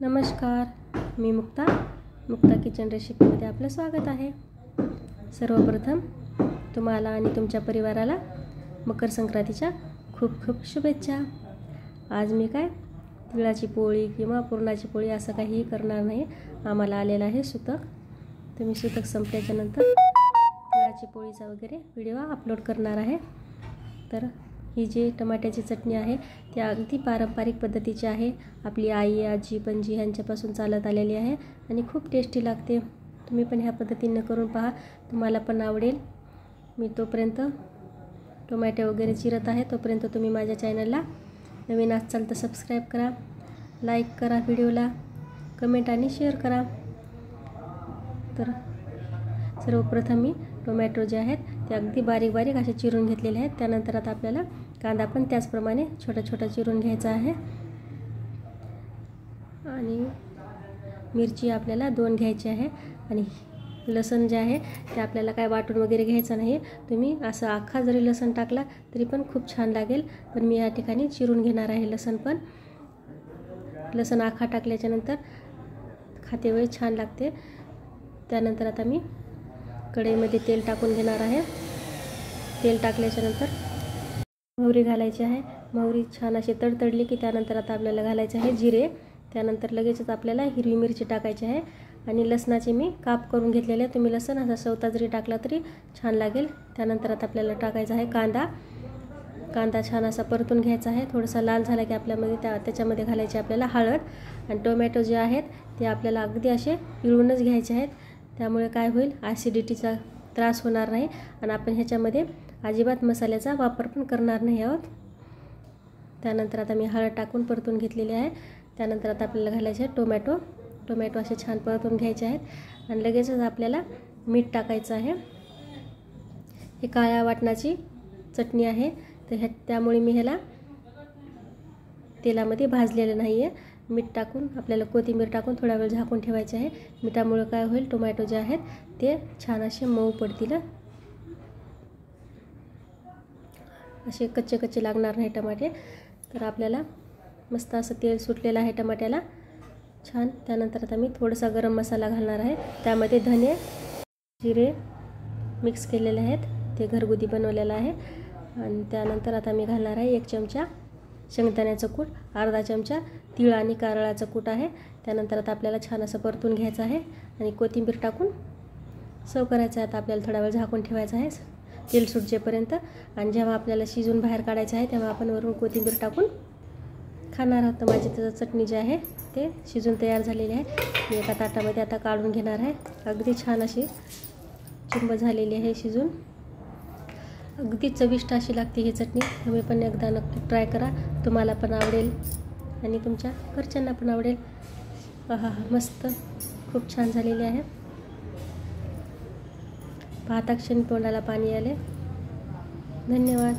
नमस्कार, मी मुक्ता किचन रेसिपीमध्ये आपलं स्वागत आहे। सर्वप्रथम तुम्हाला आणि तुमच्या परिवाराला मकर संक्रांतीच्या खूप खूप शुभेच्छा। आज मी तिळाची पोळी किंवा पुरणाची पोळी असं काहीही करणार नाही। आम्हाला आलेला आहे सुतक। तुम्ही सुतक संपल्याच्या नंतर तिळाची पोळीचा वगैरे व्हिडिओ अपलोड करणार आहे। तर ही जी टमाट्याची चटणी आहे ती अगदी पारंपरिक पद्धतीची आहे। आपली आई, आजी, पणजी यांच्यापासून चालत आलेली आहे आणि खूप टेस्टी लागते। तुम्ही पण ह्या पद्धतीने करून पहा, तुम्हाला पण आवडेल। मी तोपर्यंत टोमॅटो वगैरे चिरत आहे। तोपर्यंत तुम्ही माझ्या चॅनलला नवीन असाल तर सबस्क्राइब करा, लाईक करा, व्हिडिओला कमेंट आणि शेअर करा। तर सर्वप्रथम मी टोमॅटो जे आहेत ते अगदी बारीक बारीक असे चिरून घेतलेले आहेत। त्यानंतर आता आपल्याला कांदा पण त्याचप्रमाणे छोटा छोटा चिरून घ्यायचा आहे आणि मिरची आपल्याला 2 घ्यायची आहे आणि लसूण जे आहे ते आपल्याला वाटून वगैरे घ्यायचं नाही। तुम्ही असं अख्खा जरी लसूण टाकला तरी पण खूप छान लागेल, पण मी या ठिकाणी चिरून घेणार आहे लसूण पण। लसूण अख्खा टाकल्याच्या नंतर खाते वेळी छान लागते। त्यानंतर आता मी कढईमध्ये तेल टाकून घेणार आहे। तेल टाकल्याच्या नंतर मोहरी घालायची आहे। मोहरी छान अशी तडतडली की त्यानंतर आता आपल्याला घालायचे आहे जिरे। त्यानंतर लगेचच आपल्याला हिरवी मिरची टाकायची आहे आणि लसणाचे मी काप करून घेतलेले। तुम्ही लसूण असा सवता जरी टाकला तरी छान लागेल। त्यानंतर आता आपल्याला टाकायचा आहे कांदा छान असा परतून घ्यायचा आहे। थोडासा लाल झाला की त्याच्यामध्ये घालायची आपल्याला हळद आणि टोमॅटो जे आहेत ते आपल्याला अगदी असे पिळूनच घ्यायचे आहेत। त्यामुळे काय होईल, ॲसिडिटीचा त्रास होणार नाही आणि आपण ह्याच्यामध्ये अजिबात मसाल्याचा वापर पण करणार नाही आहोत। त्यानंतर आता मी हळद टाकून परतून घेतलेली आहे। त्यानंतर आता आपल्याला घालायचे आहे टोमॅटो असे छान परतून घ्यायचे आहेत आणि लगेचच आपल्याला मीठ टाकायचं आहे। ही काळ्या वाटणाची चटणी आहे, तर त्यामुळे मी ह्याला तेलामध्ये भाजलेलं नाही आहे। मीठ टाकून आपल्याला कोथिंबीर टाकून थोडा वेळ झाकून ठेवायचे आहे। मिठामुळे काय होईल, टोमॅटो जे आहेत ते छान असे मऊ पडतील, असे कच्चे लागणार नाही टमाटे। तर आपल्याला मस्त असं तेल सुटलेलं आहे टमाट्याला छान। त्यानंतर आता मी थोडासा गरम मसाला घालणार आहे। त्यामध्ये धने, जिरे मिक्स केलेले आहेत, ते घरगुती बनवलेलं आहे। आणि त्यानंतर आता मी घालणार आहे 1 चमचा शेंगदाण्याचं कूट, अर्धा चमचा तीळ आणि कारळाचं कूट आहे। त्यानंतर आता आपल्याला छान असं परतून घ्यायचं आहे आणि कोथिंबीर टाकून सर्व करायचं आहे। आता आपल्याला थोडा वेळ झाकून ठेवायचं आहे तेल सुटेपर्यंत आणि जेव्हा आपल्याला शिजून बाहेर काढायचं आहे तेव्हा आपण वरून कोथिंबीर टाकून खाणार आहोत। माझी चटणी जी आहे ते शिजून तयार झालेली आहे। मी एका ताटामध्ये आता काढून घेणार आहे। अगदी छान अशी चिंब झालेली आहे शिजून, अगदी चविष्ट अशी लागते ही चटणी। तुम्ही पण एकदा नक्की ट्राय करा, तुम्हाला पण आवडेल आणि तुमच्या घरच्यांना पण आवडेल। मस्त खूप छान झालेली आहे। पाहता क्षणी तोंडाला पाणी आले। धन्यवाद।